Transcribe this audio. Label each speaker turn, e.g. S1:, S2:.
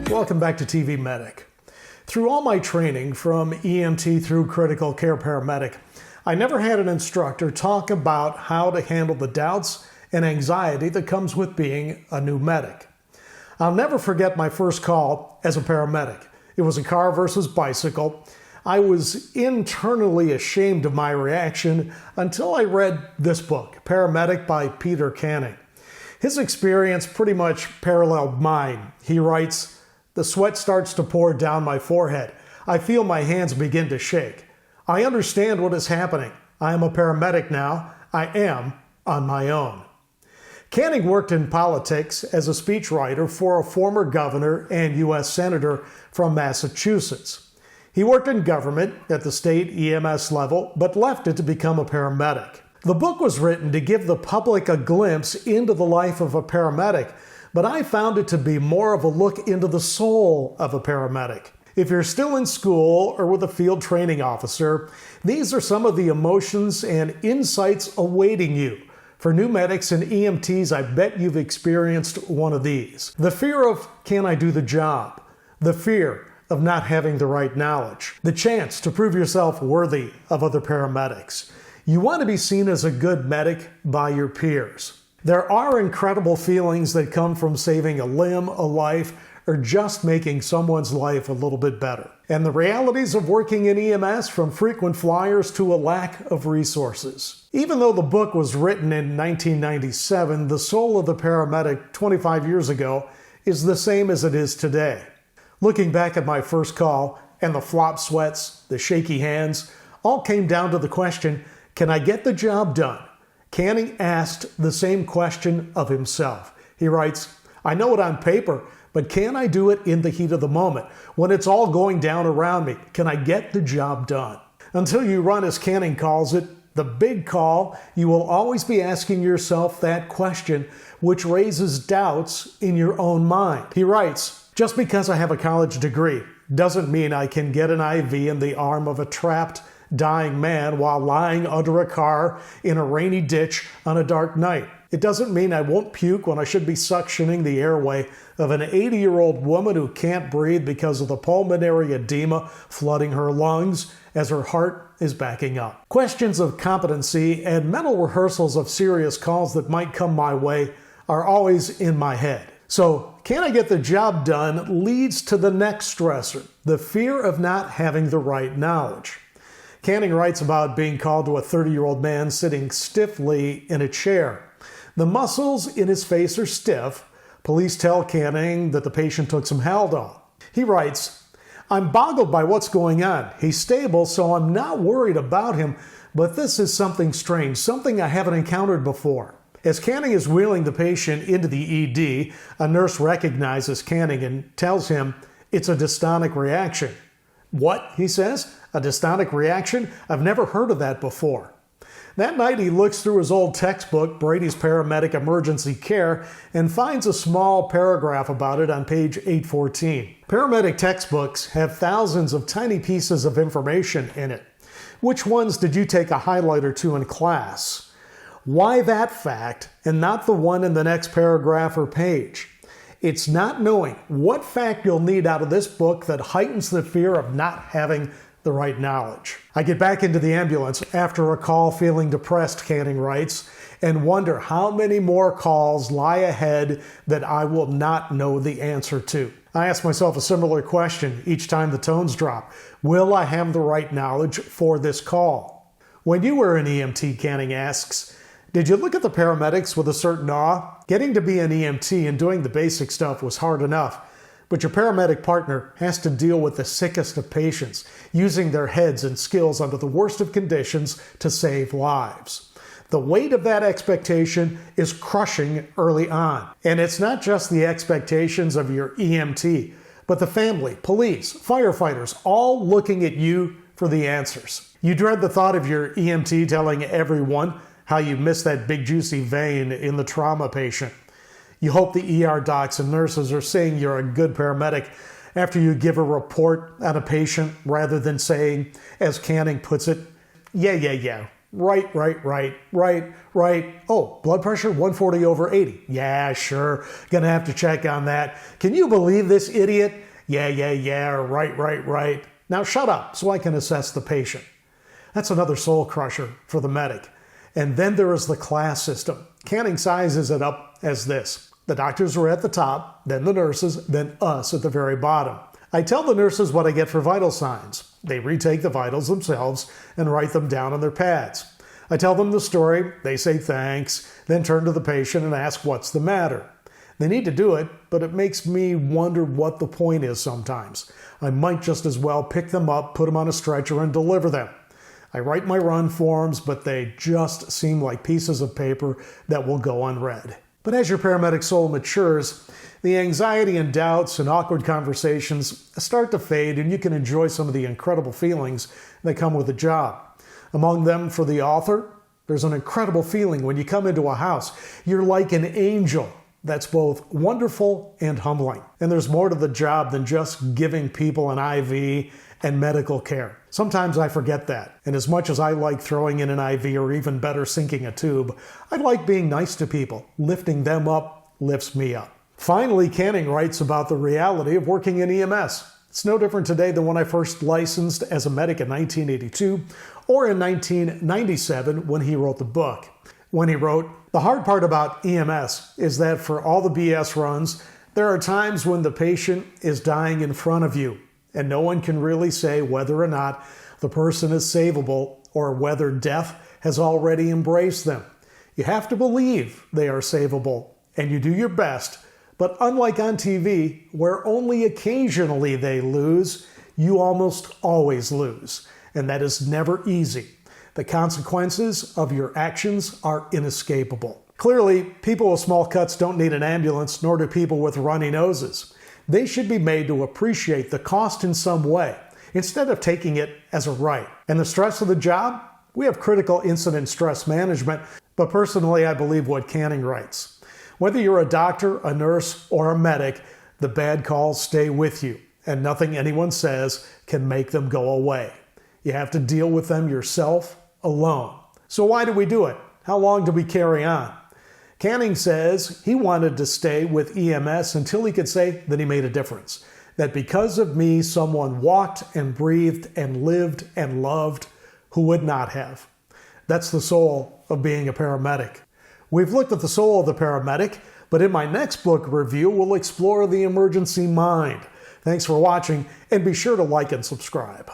S1: Welcome back to TV Medic. Through all my training, from EMT through critical care paramedic, I never had an instructor talk about how to handle the doubts and anxiety that comes with being a new medic. I'll never forget my first call as a paramedic. It was a car versus bicycle. I was internally ashamed of my reaction until I read this book, Paramedic by Peter Canning. His experience pretty much paralleled mine. He writes, "The sweat starts to pour down my forehead. I feel my hands begin to shake. I understand what is happening. I am a paramedic now. I am on my own." Canning worked in politics as a speechwriter for a former governor and U.S. senator from Massachusetts. He worked in government at the state EMS level, but left it to become a paramedic. The book was written to give the public a glimpse into the life of a paramedic, but I found it to be more of a look into the soul of a paramedic. If you're still in school or with a field training officer, these are some of the emotions and insights awaiting you. For new medics and EMTs, I bet you've experienced one of these. The fear of, can I do the job? The fear of not having the right knowledge. The chance to prove yourself worthy of other paramedics. You want to be seen as a good medic by your peers. There are incredible feelings that come from saving a limb, a life, or just making someone's life a little bit better. And the realities of working in EMS, from frequent flyers to a lack of resources. Even though the book was written in 1997, the soul of the paramedic 25 years ago is the same as it is today. Looking back at my first call, and the flop sweats, the shaky hands, all came down to the question, can I get the job done? Canning asked the same question of himself. He writes, I know it on paper, but can I do it in the heat of the moment? When it's all going down around me, can I get the job done? Until you run, as Canning calls it, the big call, you will always be asking yourself that question, which raises doubts in your own mind. He writes, just because I have a college degree doesn't mean I can get an IV in the arm of a trapped, dying man while lying under a car in a rainy ditch on a dark night. It doesn't mean I won't puke when I should be suctioning the airway of an 80-year-old woman who can't breathe because of the pulmonary edema flooding her lungs as her heart is backing up. Questions of competency and mental rehearsals of serious calls that might come my way are always in my head. So, can I get the job done leads to the next stressor, the fear of not having the right knowledge. Canning writes about being called to a 30-year-old man sitting stiffly in a chair. The muscles in his face are stiff. Police tell Canning that the patient took some Haldol. He writes, I'm boggled by what's going on. He's stable, so I'm not worried about him, but this is something strange, something I haven't encountered before. As Canning is wheeling the patient into the ED, a nurse recognizes Canning and tells him it's a dystonic reaction. What? He says. A dystonic reaction? I've never heard of that before. That night he looks through his old textbook, Brady's Paramedic Emergency Care, and finds a small paragraph about it on page 814. Paramedic textbooks have thousands of tiny pieces of information in it. Which ones did you take a highlighter to in class? Why that fact and not the one in the next paragraph or page? It's not knowing what fact you'll need out of this book that heightens the fear of not having the right knowledge. I get back into the ambulance after a call feeling depressed, Canning writes, and wonder how many more calls lie ahead that I will not know the answer to. I ask myself a similar question each time the tones drop. Will I have the right knowledge for this call? When you were an EMT, Canning asks, did you look at the paramedics with a certain awe? Getting to be an EMT and doing the basic stuff was hard enough. But your paramedic partner has to deal with the sickest of patients, using their heads and skills under the worst of conditions to save lives. The weight of that expectation is crushing early on. And it's not just the expectations of your EMT, but the family, police, firefighters, all looking at you for the answers. You dread the thought of your EMT telling everyone how you missed that big juicy vein in the trauma patient. You hope the ER docs and nurses are saying you're a good paramedic after you give a report on a patient rather than saying, as Canning puts it, yeah, Right. Oh, blood pressure 140/80. Yeah, sure. Gonna have to check on that. Can you believe this idiot? Yeah. Right. Now shut up so I can assess the patient. That's another soul crusher for the medic. And then there is the class system. Canning sizes it up as this. The doctors are at the top, then the nurses, then us at the very bottom. I tell the nurses what I get for vital signs. They retake the vitals themselves and write them down on their pads. I tell them the story, they say thanks, then turn to the patient and ask what's the matter. They need to do it, but it makes me wonder what the point is sometimes. I might just as well pick them up, put them on a stretcher, and deliver them. I write my run forms, but they just seem like pieces of paper that will go unread. But as your paramedic soul matures, the anxiety and doubts and awkward conversations start to fade, and you can enjoy some of the incredible feelings that come with the job. Among them, for the author, there's an incredible feeling when you come into a house. You're like an angel. That's both wonderful and humbling. And there's more to the job than just giving people an IV and medical care. Sometimes I forget that. And as much as I like throwing in an IV or even better sinking a tube, I like being nice to people. Lifting them up lifts me up. Finally, Canning writes about the reality of working in EMS. It's no different today than when I first licensed as a medic in 1982 or in 1997 when he wrote the book. When he wrote, "The hard part about EMS is that for all the BS runs, there are times when the patient is dying in front of you, and no one can really say whether or not the person is savable or whether death has already embraced them. You have to believe they are savable, and you do your best, but unlike on TV, where only occasionally they lose, you almost always lose, and that is never easy. The consequences of your actions are inescapable." Clearly, people with small cuts don't need an ambulance, nor do people with runny noses. They should be made to appreciate the cost in some way, instead of taking it as a right. And the stress of the job? We have critical incident stress management, but personally I believe what Canning writes. Whether you're a doctor, a nurse, or a medic, the bad calls stay with you, and nothing anyone says can make them go away. You have to deal with them yourself, alone. So why do we do it? How long do we carry on? Canning says he wanted to stay with EMS until he could say that he made a difference. That because of me, someone walked and breathed and lived and loved who would not have. That's the soul of being a paramedic. We've looked at the soul of the paramedic, but in my next book review, we'll explore the emergency mind. Thanks for watching, and be sure to like and subscribe.